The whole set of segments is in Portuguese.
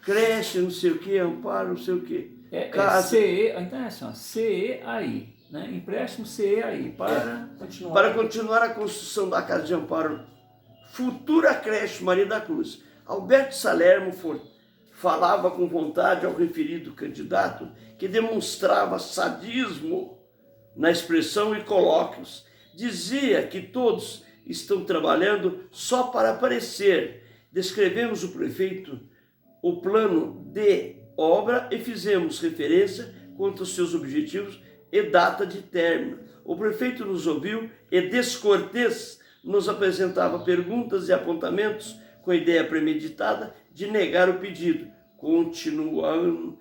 creche, não sei o que, amparo, não sei o que. Então é assim, ó, CEAI, né? Empréstimo CEAI, para continuar a construção da casa de amparo, futura creche Maria da Cruz. Alberto Salermo falava com vontade ao referido candidato, que demonstrava sadismo na expressão e colóquios. Dizia que todos estão trabalhando só para aparecer. Descrevemos o prefeito o plano de obra e fizemos referência quanto aos seus objetivos e data de término. O prefeito nos ouviu e, descortês, nos apresentava perguntas e apontamentos com a ideia premeditada de negar o pedido. Continuação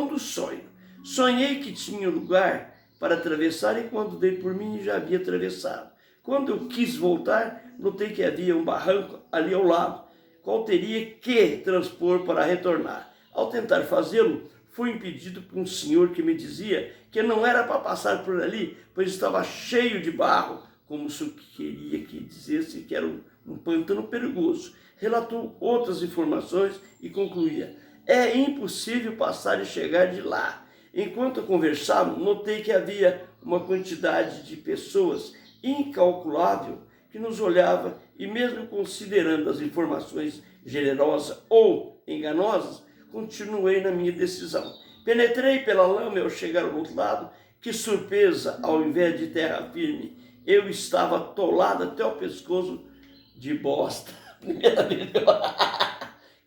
do sonho. Sonhei que tinha lugar para atravessar e quando dei por mim já havia atravessado. Quando eu quis voltar, notei que havia um barranco ali ao lado, qual teria que transpor para retornar. Ao tentar fazê-lo, fui impedido por um senhor que me dizia que não era para passar por ali, pois estava cheio de barro, como se queria que dissesse que era um pântano perigoso. Relatou outras informações e concluía: é impossível passar e chegar de lá. Enquanto conversávamos, notei que havia uma quantidade de pessoas incalculável que nos olhava e, mesmo considerando as informações generosas ou enganosas, continuei na minha decisão. Penetrei pela lama e ao chegar ao outro lado, que surpresa, ao invés de terra firme, eu estava atolado até o pescoço de bosta.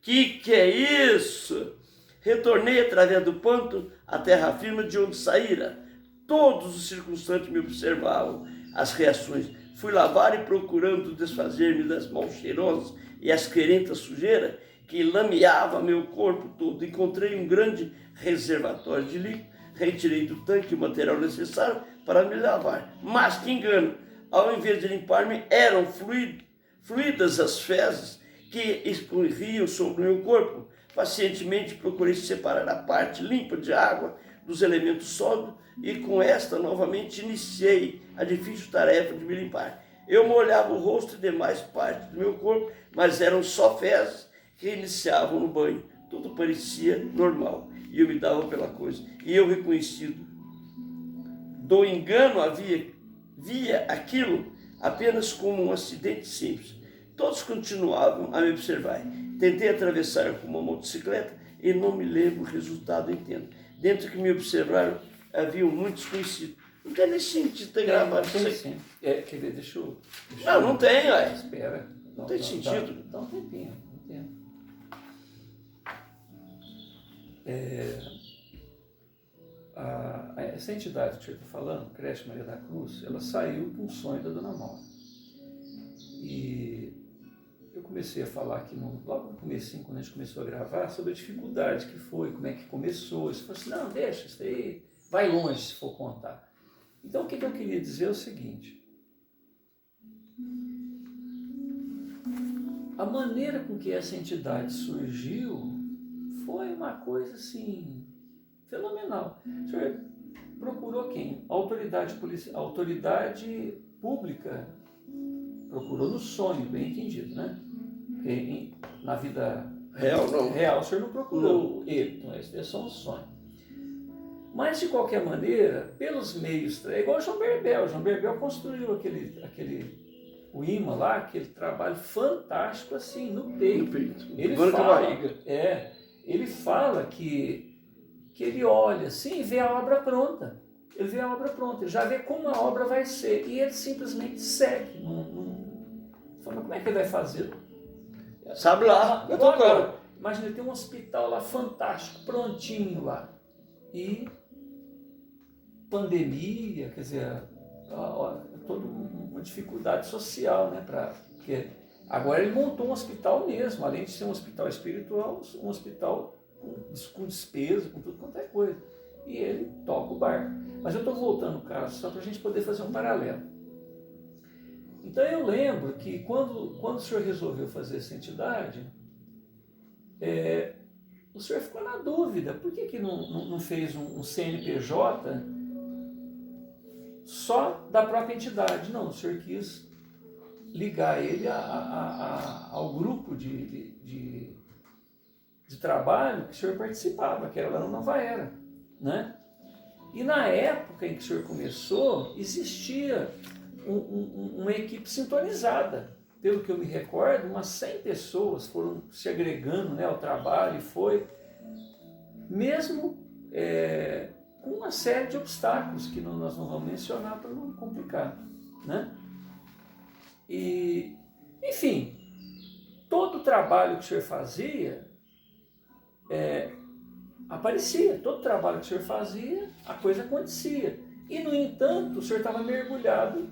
Que é isso? Retornei através do ponto à terra firme de onde saíra. Todos os circunstantes me observavam as reações. Fui lavar e procurando desfazer-me das mãos cheirosas e asquerentas sujeiras que lameava meu corpo todo. Encontrei um grande reservatório de líquido, retirei do tanque o material necessário para me lavar. Mas que engano! Ao invés de limpar-me, eram fluídas as fezes que escorriam sobre o meu corpo. Pacientemente procurei separar a parte limpa de água dos elementos sólidos e com esta novamente iniciei a difícil tarefa de me limpar. Eu molhava o rosto e demais partes do meu corpo, mas eram só fezes que iniciavam no banho. Tudo parecia normal e eu me dava pela coisa. E eu, reconhecido do engano, via aquilo apenas como um acidente simples. Todos continuavam a me observar. Tentei atravessar com uma motocicleta e não me lembro o resultado, entendo. Dentro que me observaram, haviam muitos conhecidos. Não tem nem sentido ter gravado isso aí. Sim. Quer ver, deixa eu... Não tem, ué. Espera. Não tem sentido. Dá um tempinho. Essa entidade que você está falando, Creche Maria da Cruz, ela saiu de um sonho da Dona Maura. E eu comecei a falar aqui, logo no comecinho, quando a gente começou a gravar, sobre a dificuldade que foi, como é que começou. Você falou assim, não, deixa, isso aí vai longe se for contar. Então, o que eu queria dizer é o seguinte: a maneira com que essa entidade surgiu foi uma coisa, assim, fenomenal. O senhor procurou quem? A autoridade pública procurou no sonho, bem entendido, né? Porque na vida real o senhor não procurou ele, então esse é só um sonho. Mas, de qualquer maneira, pelos meios, é igual o João Berbel. O João Berbel construiu o imã lá, aquele trabalho fantástico assim, no peito. Ele fala que ele olha assim e vê a obra pronta. Ele vê a obra pronta, ele já vê como a obra vai ser. E ele simplesmente segue. Fala, como é que ele vai fazer? Sabe lá, eu tô claro. Imagina, ele tem um hospital lá fantástico, prontinho lá. E pandemia, quer dizer, toda uma dificuldade social, né? Porque agora ele montou um hospital mesmo, além de ser um hospital espiritual, um hospital com despesa, com tudo quanto é coisa. E ele toca o barco. Mas eu estou voltando o caso só para a gente poder fazer um paralelo. Então eu lembro que quando o senhor resolveu fazer essa entidade, o senhor ficou na dúvida, por que não fez um CNPJ só da própria entidade? Não, o senhor quis ligar ele ao grupo de trabalho que o senhor participava, que era lá na Nova Era, né? E na época em que o senhor começou, existia uma equipe sintonizada. Pelo que eu me recordo, umas 100 pessoas foram se agregando, né, ao trabalho, e foi mesmo com uma série de obstáculos que nós não vamos mencionar para não complicar, né? E, enfim, todo o trabalho que o senhor fazia aparecia, todo o trabalho que o senhor fazia, a coisa acontecia. E, no entanto, o senhor estava mergulhado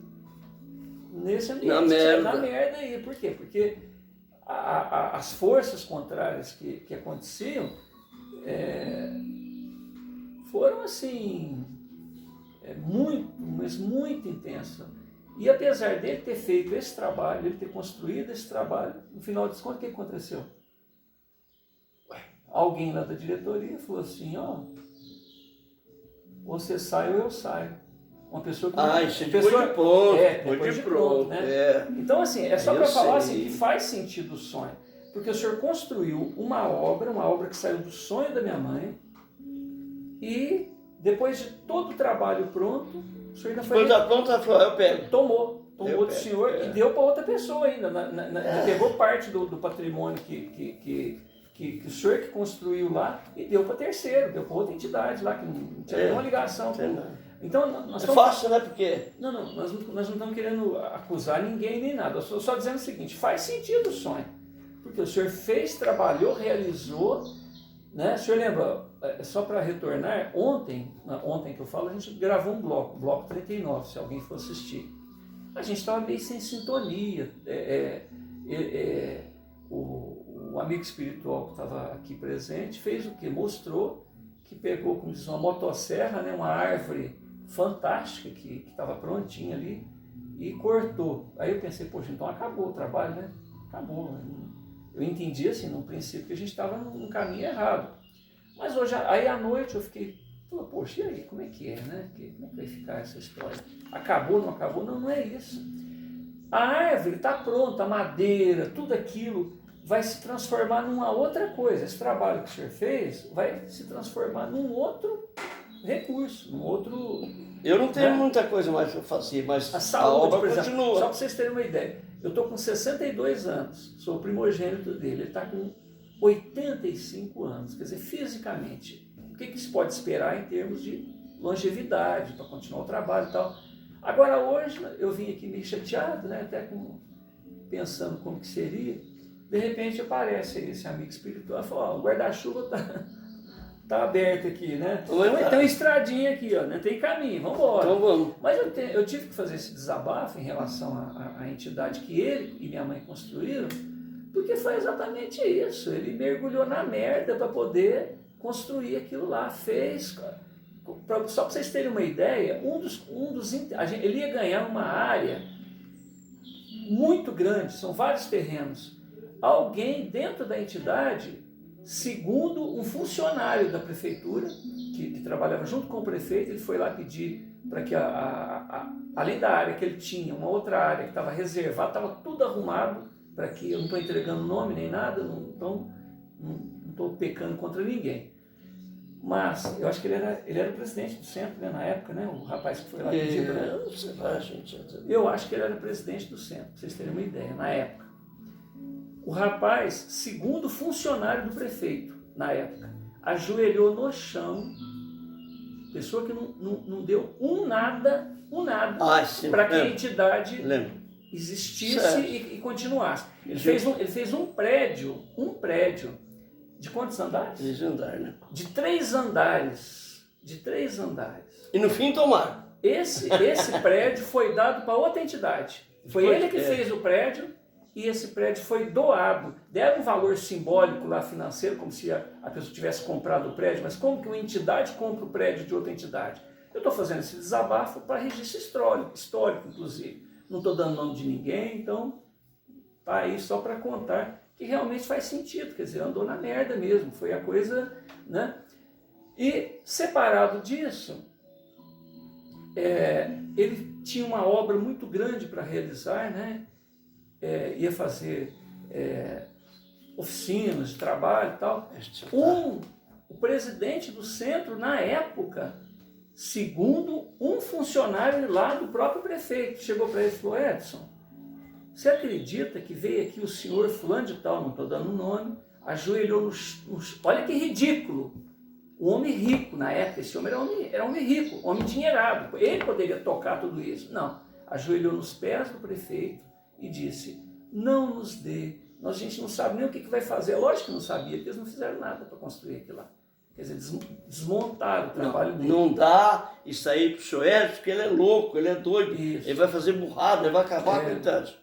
nesse ambiente, na merda aí. Por quê? Porque as forças contrárias que aconteciam foram assim, mas muito intensas. E apesar dele ter feito esse trabalho, ele ter construído esse trabalho, no final das contas, o que aconteceu? Alguém lá da diretoria falou assim, ó, você sai ou eu saio. Uma pessoa que... isso é depois de pronto. Depois de pronto, né? Então, assim, é só para falar assim, que faz sentido o sonho. Porque o senhor construiu uma obra que saiu do sonho da minha mãe, e depois de todo o trabalho pronto, o senhor ainda foi... Depois da pronta, ela falou, eu pego. Tomou do senhor e deu para outra pessoa ainda. Pegou parte do patrimônio que o senhor que construiu lá e deu para terceiro, deu para outra entidade lá, que não tinha nenhuma ligação. Então, nós estamos... fácil, né? Porque... nós não estamos querendo acusar ninguém nem nada. Eu estou só dizendo o seguinte, faz sentido o sonho. Porque o senhor fez, trabalhou, realizou, né? O senhor lembra, só para retornar, ontem que eu falo, a gente gravou um bloco 39, se alguém for assistir. A gente estava meio sem sintonia. O amigo espiritual que estava aqui presente fez o quê? Mostrou que pegou, como diz, uma motosserra, né? Uma árvore fantástica que estava prontinha ali e cortou. Aí eu pensei, poxa, então acabou o trabalho, né? Acabou. Eu entendi assim, no princípio, que a gente estava num caminho errado. Mas hoje, aí à noite eu fiquei, poxa, e aí, como é que é, né? Como é que vai ficar essa história? Acabou, não acabou? Não, não é isso. A árvore está pronta, a madeira, tudo aquilo vai se transformar numa outra coisa. Esse trabalho que o senhor fez vai se transformar num outro recurso, num outro... Eu não tenho muita coisa mais para fazer, mas a saúde, obra por exemplo, continua. só para vocês terem uma ideia, eu estou com 62 anos, sou o primogênito dele, ele está com 85 anos, quer dizer, fisicamente. O que se pode esperar em termos de longevidade, para continuar o trabalho e tal. Agora hoje, eu vim aqui meio chateado, né, até pensando como que seria, de repente aparece esse amigo espiritual e fala, o guarda-chuva tá aberto aqui, né? Tem uma estradinha aqui, ó, né? Tem caminho, vamos embora. Então vamos. Mas eu tive que fazer esse desabafo em relação à entidade que ele e minha mãe construíram, porque foi exatamente isso. Ele mergulhou na merda para poder construir aquilo lá. Fez. Só para vocês terem uma ideia, ele ia ganhar uma área muito grande, são vários terrenos. Alguém dentro da entidade, segundo um funcionário da prefeitura, que trabalhava junto com o prefeito, ele foi lá pedir para que, além da área que ele tinha, uma outra área que estava reservada, estava tudo arrumado, para que eu não estou entregando nome nem nada, não estou pecando contra ninguém. Mas eu acho que ele era o presidente do centro, né, na época, né, o rapaz que foi lá pedir para ele. Eu acho que ele era o presidente do centro, para vocês terem uma ideia, na época. O rapaz, segundo funcionário do prefeito, na época, ajoelhou no chão, pessoa que não deu um nada para que a entidade existisse e continuasse. Ele fez um prédio de quantos andares? 3 andares, né? De 3 andares. De 3 andares. E no fim tomaram. Esse prédio foi dado para outra entidade. Foi ele que fez o prédio e esse prédio foi doado. Deram um valor simbólico lá financeiro, como se a pessoa tivesse comprado o prédio, mas como que uma entidade compra o prédio de outra entidade? Eu estou fazendo esse desabafo para registro histórico, inclusive. Não estou dando nome de ninguém, então tá aí só para contar que realmente faz sentido, quer dizer, andou na merda mesmo, foi a coisa, né? E separado disso, ele tinha uma obra muito grande para realizar, né? Ia fazer oficinas de trabalho e tal. O presidente do centro, na época, segundo um funcionário lá do próprio prefeito, chegou para ele e falou: Edson, você acredita que veio aqui o senhor fulano de tal, não estou dando o nome, ajoelhou nos... Olha que ridículo! O homem rico, na época, esse homem era homem rico, homem endinheirado. Ele poderia tocar tudo isso. Não. Ajoelhou nos pés do prefeito e disse: não nos dê. A gente não sabe nem o que vai fazer. Lógico que não sabia, porque eles não fizeram nada para construir aquilo lá. Quer dizer, desmontaram o trabalho dele. Não dá isso aí pro senhor Edson, porque ele é louco, ele é doido. Isso. Ele vai fazer burrada, ele vai acabar com o idade.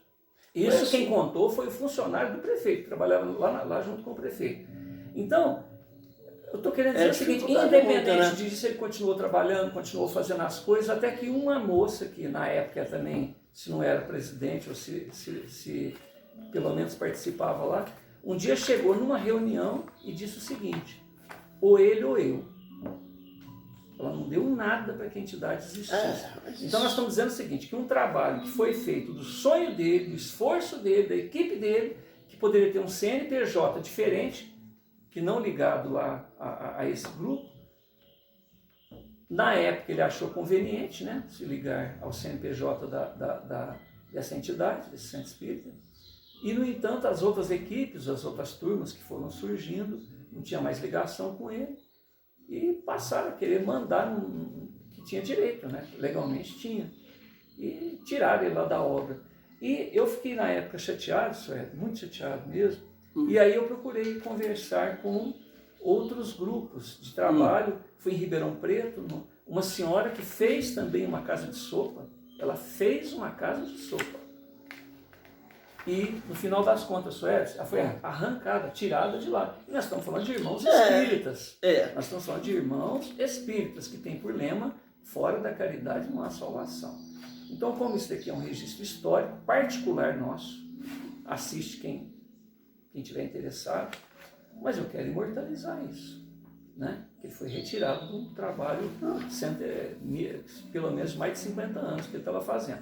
Isso quem contou foi o funcionário do prefeito, que trabalhava lá junto com o prefeito. Então, eu estou querendo dizer o seguinte: independente disso, ele continuou trabalhando, continuou fazendo as coisas, até que uma moça que na época também, se não era presidente ou se pelo menos participava lá, um dia chegou numa reunião e disse o seguinte: ou ele ou eu. Ela não deu nada para que a entidade existisse. Então nós estamos dizendo o seguinte, que um trabalho que foi feito do sonho dele, do esforço dele, da equipe dele, que poderia ter um CNPJ diferente, que não ligado lá a esse grupo, na época ele achou conveniente, né, se ligar ao CNPJ dessa entidade, desse centro espírita, e no entanto as outras equipes, as outras turmas que foram surgindo, não tinha mais ligação com ele, e passaram a querer mandar que tinha direito, né? Legalmente tinha, e tiraram ele lá da obra. E eu fiquei na época chateado, muito chateado mesmo, e aí eu procurei conversar com outros grupos de trabalho. Fui em Ribeirão Preto, uma senhora que fez também uma casa de sopa, ela fez uma casa de sopa. E, no final das contas, ela foi arrancada, tirada de lá. E nós estamos falando de irmãos espíritas. Nós estamos falando de irmãos espíritas, que tem por lema: fora da caridade não há salvação. Então, como isso daqui é um registro histórico, particular nosso, assiste quem tiver interessado, mas eu quero imortalizar isso, né? Que ele foi retirado de um trabalho, pelo menos mais de 50 anos que ele estava fazendo.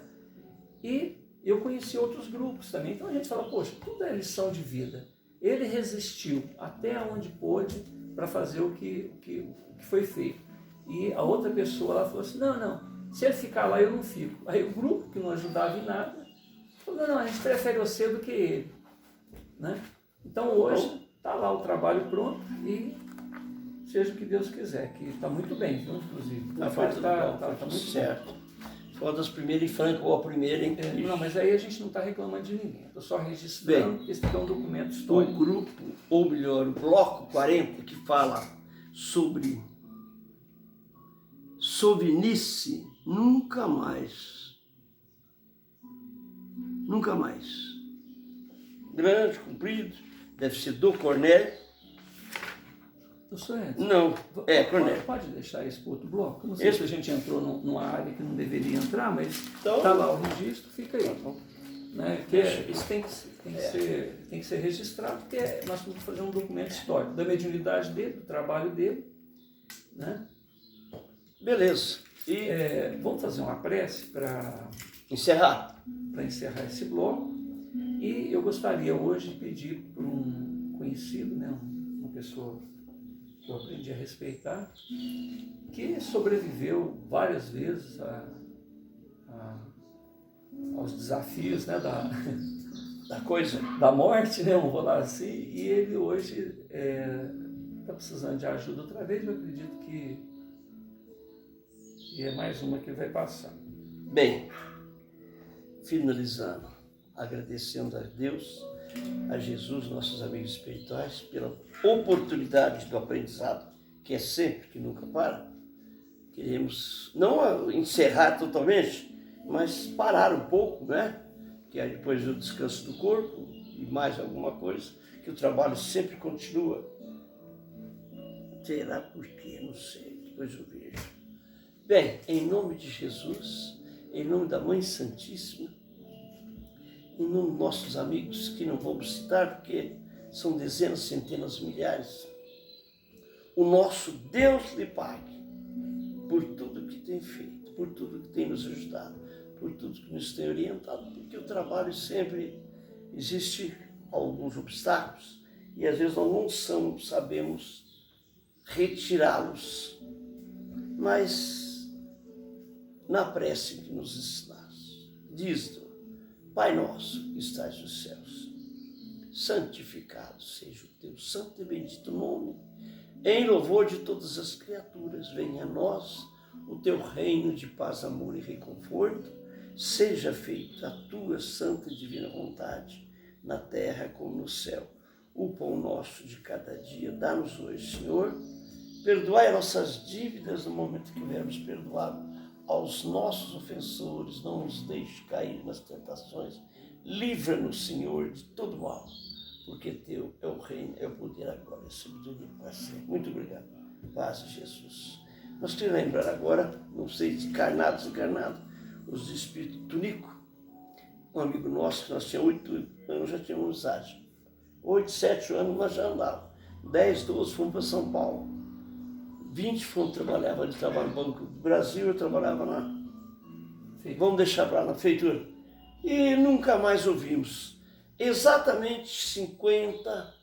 E eu conheci outros grupos também, então a gente fala: poxa, tudo é lição de vida. Ele resistiu até onde pôde para fazer o que foi feito. E a outra pessoa lá falou assim: não, se ele ficar lá eu não fico. Aí o grupo, que não ajudava em nada, falou: não, a gente prefere você do que ele, né? Então hoje está lá o trabalho pronto e seja o que Deus quiser, que está muito bem, viu, inclusive. Tá muito certo. Foi uma das primeiras em Franca, ou a primeira em... Não, mas aí a gente não está reclamando de ninguém. Estou só registrando que esse aqui é um documento histórico. O grupo, ou melhor, o bloco 40, que fala sobre sovinice, nunca mais. Nunca mais. Grande, comprido, deve ser do Cornélio. Não, Cornélio. Pode deixar isso para outro bloco? Não sei se a gente entrou numa área que não deveria entrar, mas está lá o registro, fica aí. Né? Isso tem que ser registrado, porque nós vamos fazer um documento histórico da mediunidade dele, do trabalho dele. Né? Beleza. E vamos fazer uma prece para encerrar esse bloco. E eu gostaria hoje de pedir para um conhecido, né, uma pessoa que eu aprendi a respeitar, que sobreviveu várias vezes aos desafios, né, da morte, né, vamos falar assim, e ele hoje está precisando de ajuda outra vez. Eu acredito que é mais uma que ele vai passar. Bem, finalizando, agradecendo a Deus, a Jesus, nossos amigos espirituais, pela oportunidade do aprendizado, que é sempre, que nunca para. Queremos não encerrar totalmente, mas parar um pouco, né? Que aí depois do descanso do corpo e mais alguma coisa, que o trabalho sempre continua. Será por quê? Não sei, depois eu vejo. Bem, em nome de Jesus, em nome da Mãe Santíssima, em nome dos nossos amigos, que não vamos citar, porque são dezenas, centenas, milhares, o nosso Deus lhe pague por tudo que tem feito, por tudo que tem nos ajudado, por tudo que nos tem orientado, porque o trabalho sempre existe alguns obstáculos, e às vezes nós não sabemos retirá-los, mas na prece que nos ensinaste, diz-nos: Pai nosso que estás nos céus, santificado seja o teu santo e bendito nome, em louvor de todas as criaturas, venha a nós o teu reino de paz, amor e reconforto, seja feita a tua santa e divina vontade, na terra como no céu. O pão nosso de cada dia dá-nos hoje, Senhor. Perdoai as nossas dívidas no momento que houvermos perdoado aos nossos ofensores. Não nos deixe cair nas tentações. Livra-nos, Senhor, de todo mal, porque teu é o reino, é o poder, a glória e a sabedoria para sempre. Muito obrigado. Paz de Jesus. Nós queremos lembrar agora, não sei se encarnado, desencarnado, os espíritos Tunico, um amigo nosso, que nós tínhamos 8 anos, já tínhamos amizade. 8, 7 anos nós já andávamos. 10, 12 fomos para São Paulo. 20 fomos trabalhar, ele trabalhava no Banco do Brasil, eu trabalhava na... Vamos deixar para lá, na feitura. E nunca mais ouvimos. Exatamente 50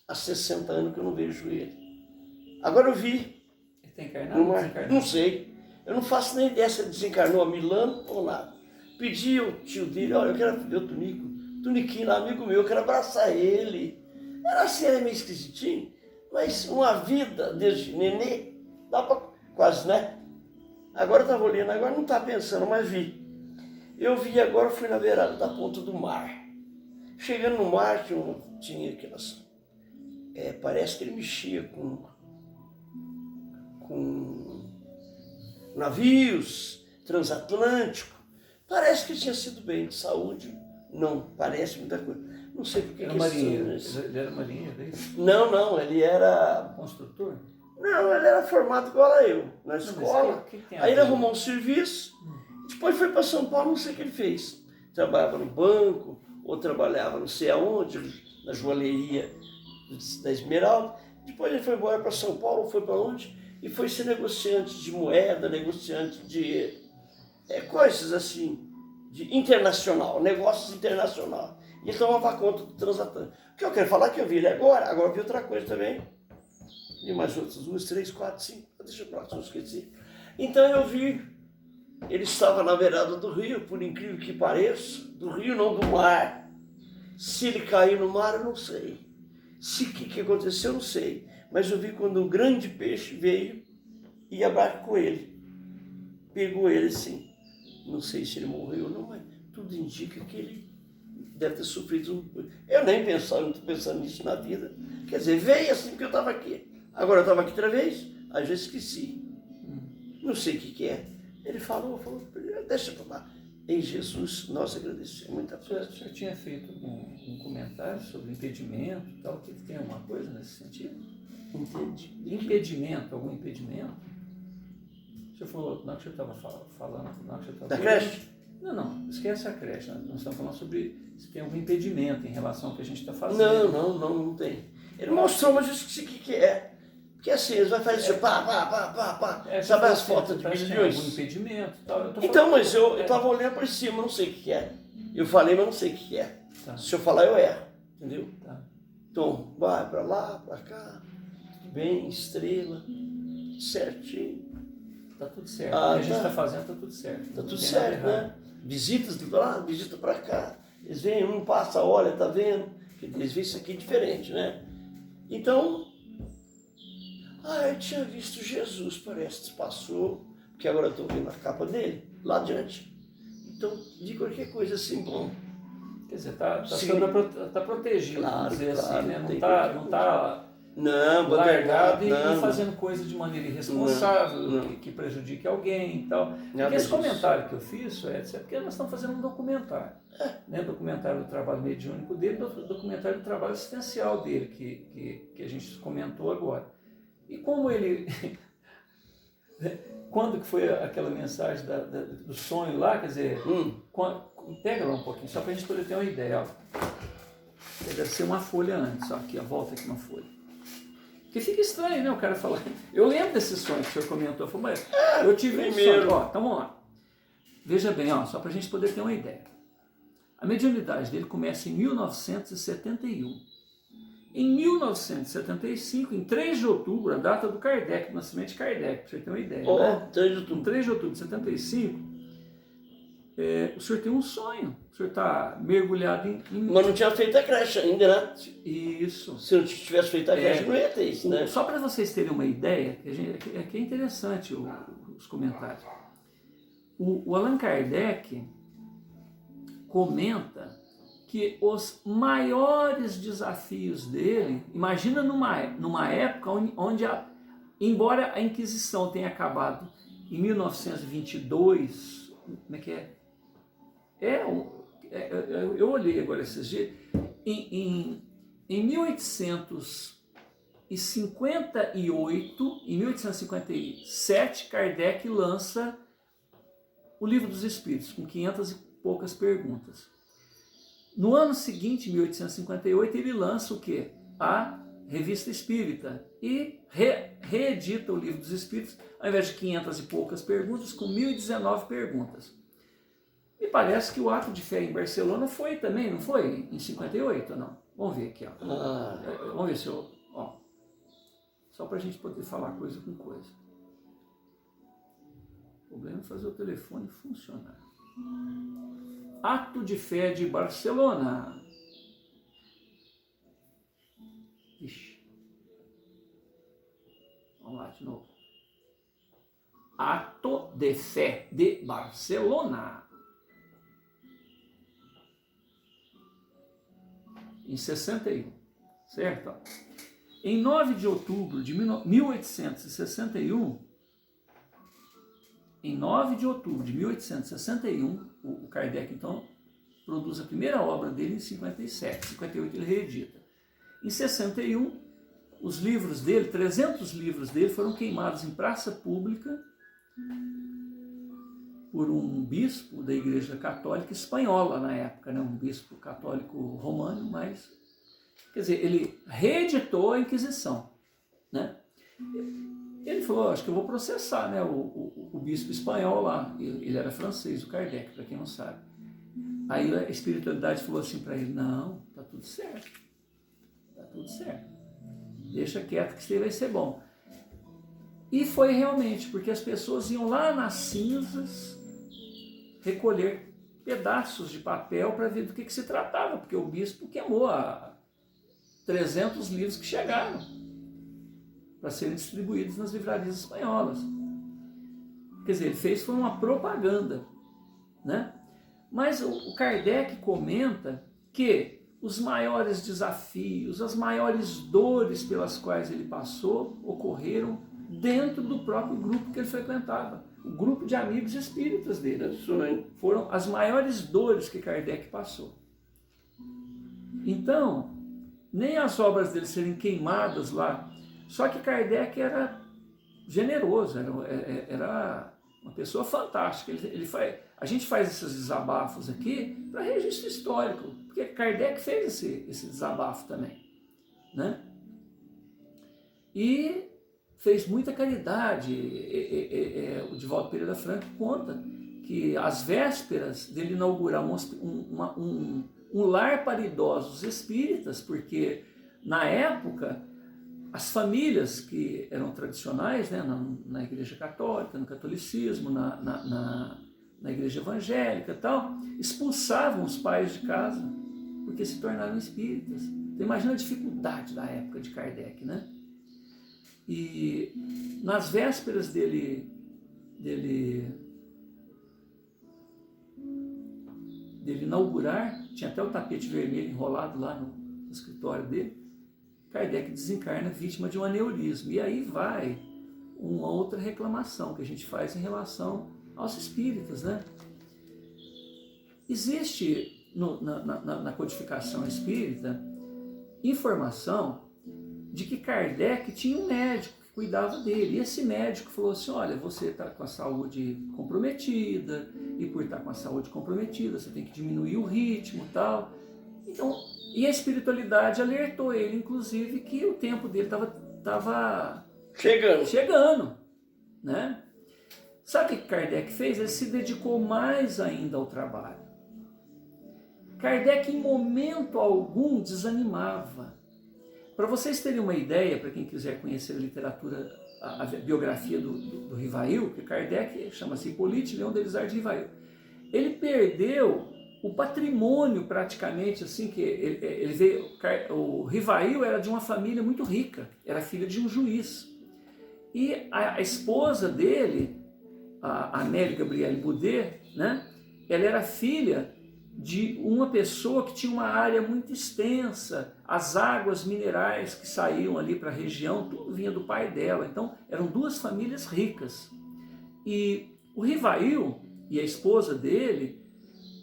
a 60 anos que eu não vejo ele. Agora eu vi. Ele tem encarnado ou desencarnado? Não sei. Eu não faço nem ideia se ele desencarnou a Milano ou nada. Pedi ao tio dele: olha, eu quero ver o Tuniquinho lá, amigo meu, eu quero abraçar ele. Era assim, era meio esquisitinho, mas uma vida desde nenê, dá pra quase, né? Agora eu estava olhando, agora não estava pensando, mas vi. Eu vi agora, fui na beirada da ponta do mar. Chegando no mar, tinha aquelas... parece que ele mexia com navios transatlânticos. Parece que tinha sido bem de saúde. Não, parece muita coisa. Não sei porque era marinheiro. Ele era marinheiro, é isso? Não, ele era... Construtor? Não, ele era formado igual a eu, na escola. Aí ele arrumou um serviço, depois foi para São Paulo, não sei o que ele fez. Trabalhava no banco, ou trabalhava não sei aonde, na joalheria da Esmeralda. Depois ele foi embora para São Paulo, foi para onde? E foi ser negociante de moeda, negociante de coisas assim, de internacional, negócios internacional. E ele tomava conta do transatlântico. O que eu quero falar é que eu vi ele agora eu vi outra coisa também. E mais outras 2, 3, 4, 5, deixa eu falar, não esqueci. Então eu vi, ele estava na beirada do rio, por incrível que pareça, do rio não, do mar. Se ele caiu no mar, eu não sei. Se o que aconteceu, eu não sei. Mas eu vi quando um grande peixe veio e abarcou ele. Pegou ele assim. Não sei se ele morreu ou não, mas tudo indica que ele deve ter sofrido. Eu nem pensava, não estou pensando nisso na vida. Quer dizer, veio assim porque eu estava aqui. Agora eu estava aqui outra vez, às vezes esqueci. Não sei o que é. Ele falou, deixa para lá. Em Jesus, nós agradecemos muita coisa. O senhor tinha feito um comentário sobre impedimento e tal. Tem alguma coisa nesse sentido? Entendi. Impedimento, algum impedimento? O senhor falou, não que o senhor estava falando, não que o senhor estava... Da creche? Não, esquece a creche. Nós estamos falando sobre se tem algum impedimento em relação ao que a gente está fazendo. Não tem. Ele mostrou, mas eu esqueci o que é. Porque assim, eles vão fazer assim, pá. Sabe as fotos de milhões? Algum impedimento e tal. Então, mas eu estava olhando por cima, não sei o que é. Eu falei, mas não sei o que é. Tá. Se eu falar, eu erro. Entendeu? Tá. Então, vai para lá, para cá, tudo bem, estrela, certinho. Tá tudo certo. O que a gente está fazendo tá tudo certo. Tá tudo certo, né? Visitas de lá, visita para cá. Eles vêm, um passa, olha, tá vendo? Eles veem isso aqui diferente, né? Então, eu tinha visto Jesus, parece, passou, porque agora eu estou vendo a capa dele, lá adiante. Então, de qualquer coisa assim, bom. Quer dizer, tá protegido, claro, vamos dizer claro, assim, né? Não tá largado e fazendo coisa de maneira irresponsável, que prejudique alguém e tal. Porque esse comentário que eu fiz, é porque nós estamos fazendo um documentário. Né? Documentário do trabalho mediúnico dele, documentário do trabalho assistencial dele, que a gente comentou agora. E como ele... Quando que foi aquela mensagem do sonho lá, quer dizer... Pega lá um pouquinho, só para a gente poder ter uma ideia. Ó. Deve ser uma folha antes, ó, aqui, ó, volta aqui uma folha. Que fica estranho, né, o cara falar. Eu lembro desse sonho que o senhor comentou. Eu falei, mas eu tive um sonho. Ó, então vamos lá. Veja bem, ó, só para a gente poder ter uma ideia. A mediunidade dele começa em 1971. Em 1975, em 3 de outubro, a data do Kardec, do nascimento de Kardec, para você ter uma ideia. Ó, Né? 3 de Em outubro. 3 de outubro de 75, o senhor tem um sonho. O senhor está mergulhado em... Mas não tinha feito a creche ainda, né? Isso. Se eu tivesse feito a creche, não ia ter isso, né? Só para vocês terem uma ideia, que é interessante os comentários. O Allan Kardec comenta que os maiores desafios dele, imagina numa época onde embora a Inquisição tenha acabado em 1922, como é que é? Eu olhei agora esses dias, em 1858, em 1857, Kardec lança o Livro dos Espíritos, com 500 e poucas perguntas. No ano seguinte, 1858, ele lança o quê? A Revista Espírita e reedita o Livro dos Espíritos, ao invés de 500 e poucas perguntas, com 1019 perguntas. Me parece que o ato de fé em Barcelona foi também, não foi? Em 58 ou não? Vamos ver aqui, ó. Vamos ver se eu... Ó, só para a gente poder falar coisa com coisa. O problema é fazer o telefone funcionar. Ato de fé de Barcelona. Ixi. Vamos lá de novo. Ato de fé de Barcelona. Em 61, certo? Em 9 de outubro de 1861, o Kardec, então, produz a primeira obra dele em 57, 58 ele reedita. Em 61, os livros dele, 300 livros dele, foram queimados em praça pública por um bispo da Igreja Católica Espanhola na época, né? Um bispo católico romano, mas, quer dizer, ele reeditou a Inquisição, né? Ele falou, acho que eu vou processar, né, o bispo espanhol lá, ele era francês, o Kardec, para quem não sabe. Aí a espiritualidade falou assim para ele, não, tá tudo certo, deixa quieto que isso aí vai ser bom. E foi realmente, porque as pessoas iam lá nas cinzas recolher pedaços de papel para ver do que se tratava, porque o bispo queimou 300 livros que chegaram para serem distribuídos nas livrarias espanholas. Quer dizer, ele fez foi uma propaganda, né? Mas o Kardec comenta que os maiores desafios, as maiores dores pelas quais ele passou, ocorreram dentro do próprio grupo que ele frequentava, o grupo de amigos espíritas dele. Foram as maiores dores que Kardec passou. Então, nem as obras dele serem queimadas lá, só que Kardec era generoso, era uma pessoa fantástica. A gente faz esses desabafos aqui para registro histórico, porque Kardec fez esse desabafo também, né? E fez muita caridade. O Divaldo Pereira Franco conta que às vésperas dele inaugurar um lar para idosos espíritas, porque na época as famílias que eram tradicionais, né, na Igreja Católica, no catolicismo, na Igreja Evangélica e tal, expulsavam os pais de casa porque se tornaram espíritas. Então imagina a dificuldade da época de Kardec, né? E nas vésperas dele inaugurar, tinha até o tapete vermelho enrolado lá no escritório dele, Kardec desencarna vítima de um aneurisma. E aí vai uma outra reclamação que a gente faz em relação aos espíritas, né? Existe na codificação espírita informação de que Kardec tinha um médico que cuidava dele. E esse médico falou assim, olha, você está com a saúde comprometida, e por estar com a saúde comprometida, você tem que diminuir o ritmo e tal. Então, e a espiritualidade alertou ele, inclusive, que o tempo dele estava chegando, né? Sabe o que Kardec fez? Ele se dedicou mais ainda ao trabalho. Kardec, em momento algum, desanimava. para vocês terem uma ideia, para quem quiser conhecer a literatura, a biografia do Rivail, que Kardec chama-se Hippolyte Léon Delisard de Rivail, ele perdeu o patrimônio praticamente, assim, que ele veio, o Rivail era de uma família muito rica, era filha de um juiz. E a esposa dele, a Amélie Gabrielle Boudet, né, ela era filha de uma pessoa que tinha uma área muito extensa, as águas minerais que saíam ali para a região, tudo vinha do pai dela. Então, eram duas famílias ricas. E o Rivail e a esposa dele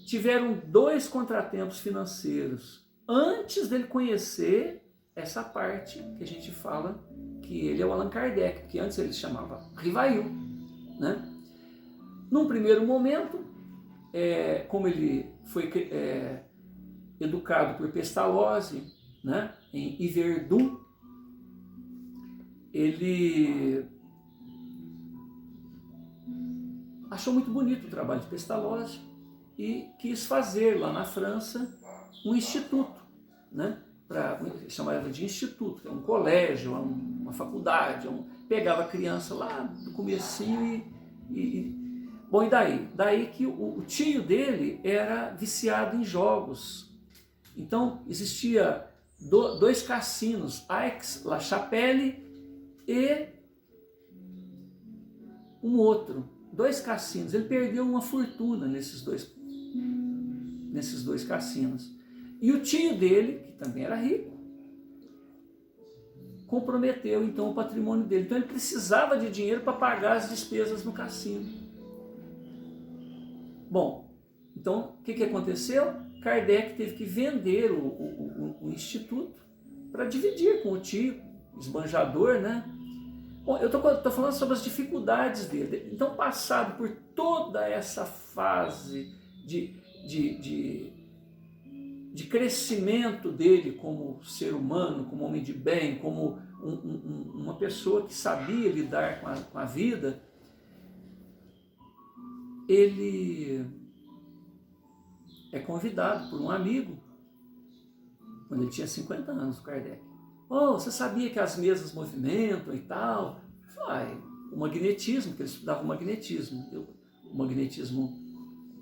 tiveram 2 contratempos financeiros antes dele conhecer essa parte que a gente fala que ele é o Allan Kardec, porque antes ele se chamava Rivail, né? Num primeiro momento, como ele foi educado por Pestalozzi, né, em Yverdun, ele achou muito bonito o trabalho de Pestalozzi e quis fazer lá na França um instituto, né? Chamava de instituto, é um colégio, uma faculdade, pegava a criança lá do comecinho Bom, e daí? Daí que o tio dele era viciado em jogos. Então, existia 2 cassinos, Aix-la Chapelle e um outro. 2 cassinos. Ele perdeu uma fortuna nesses dois cassinos. E o tio dele, que também era rico, comprometeu então o patrimônio dele. Então ele precisava de dinheiro para pagar as despesas no cassino. Bom, então o que aconteceu? Kardec teve que vender o instituto para dividir com o tio, esbanjador, né? Bom, eu estou falando sobre as dificuldades dele. Então, passado por toda essa fase de crescimento dele como ser humano, como homem de bem, como uma pessoa que sabia lidar com a vida, ele é convidado por um amigo, quando ele tinha 50 anos, o Kardec. Oh, você sabia que as mesas movimentam e tal? O magnetismo, que ele estudava o magnetismo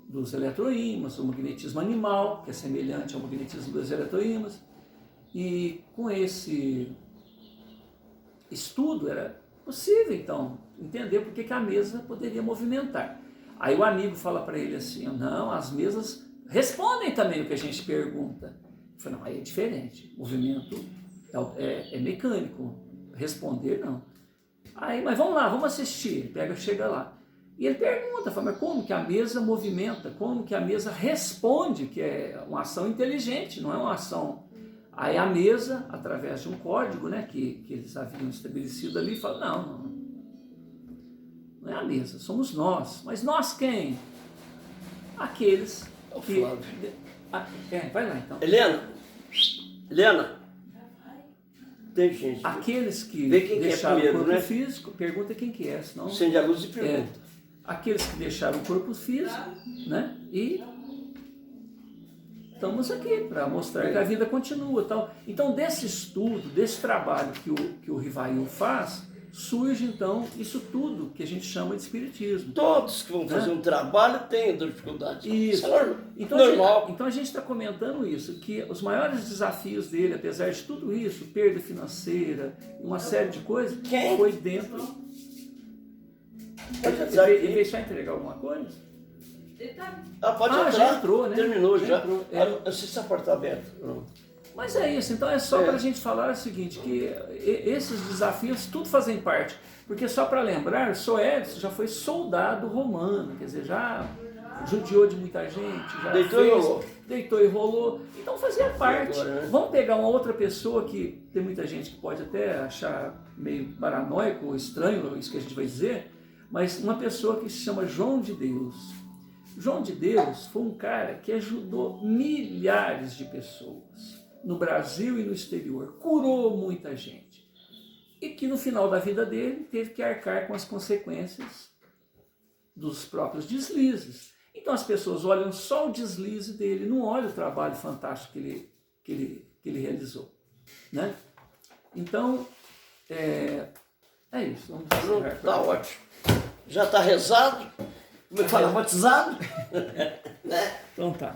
dos eletroímãs, o magnetismo animal, que é semelhante ao magnetismo dos eletroímãs. E com esse estudo era possível, então, entender por que a mesa poderia movimentar. Aí o amigo fala para ele assim, não, as mesas respondem também o que a gente pergunta. Eu falei, não, aí é diferente, movimento é mecânico, responder não. Aí, mas vamos lá, vamos assistir, chega lá. E ele pergunta, fala, mas como que a mesa movimenta, como que a mesa responde, que é uma ação inteligente, não é uma ação... Aí a mesa, através de um código, né, que eles haviam estabelecido ali, fala, não é a mesa, somos nós. Mas nós quem? Aqueles que... vai lá então. Helena, tem gente. Aqueles que deixaram o corpo físico, pergunta quem que é, senão... Acende a luz e pergunta. Aqueles que deixaram o corpo físico, né, e estamos aqui para mostrar que a vida continua. Então, desse estudo, desse trabalho que o Rivail faz, surge então isso tudo que a gente chama de espiritismo. Todos que vão fazer um trabalho têm dificuldade. Isso. Então, normal. Então a gente está comentando isso, que os maiores desafios dele, apesar de tudo isso, perda financeira, uma série de coisas, foi dentro... Ele veio só entregar alguma coisa? Pode entrar. Já entrou, né? Terminou já. Entrou, não sei se a porta está aberta. Não. Mas é isso, então é só para a gente falar o seguinte, que esses desafios tudo fazem parte. Porque só para lembrar, Soedes já foi soldado romano, quer dizer, já judiou de muita gente, já deitou e rolou. Então fazia parte. Agora, né? Vamos pegar uma outra pessoa que tem muita gente que pode até achar meio paranoico ou estranho, isso que a gente vai dizer, mas uma pessoa que se chama João de Deus. João de Deus foi um cara que ajudou milhares de pessoas no Brasil e no exterior, curou muita gente. E que no final da vida dele teve que arcar com as consequências dos próprios deslizes. Então as pessoas olham só o deslize dele, não olham o trabalho fantástico que ele realizou, né? Então, é isso. Vamos Pronto, encerrar. tá ótimo. Já está rezado? Como é que fala? Batizado? Né? Então tá.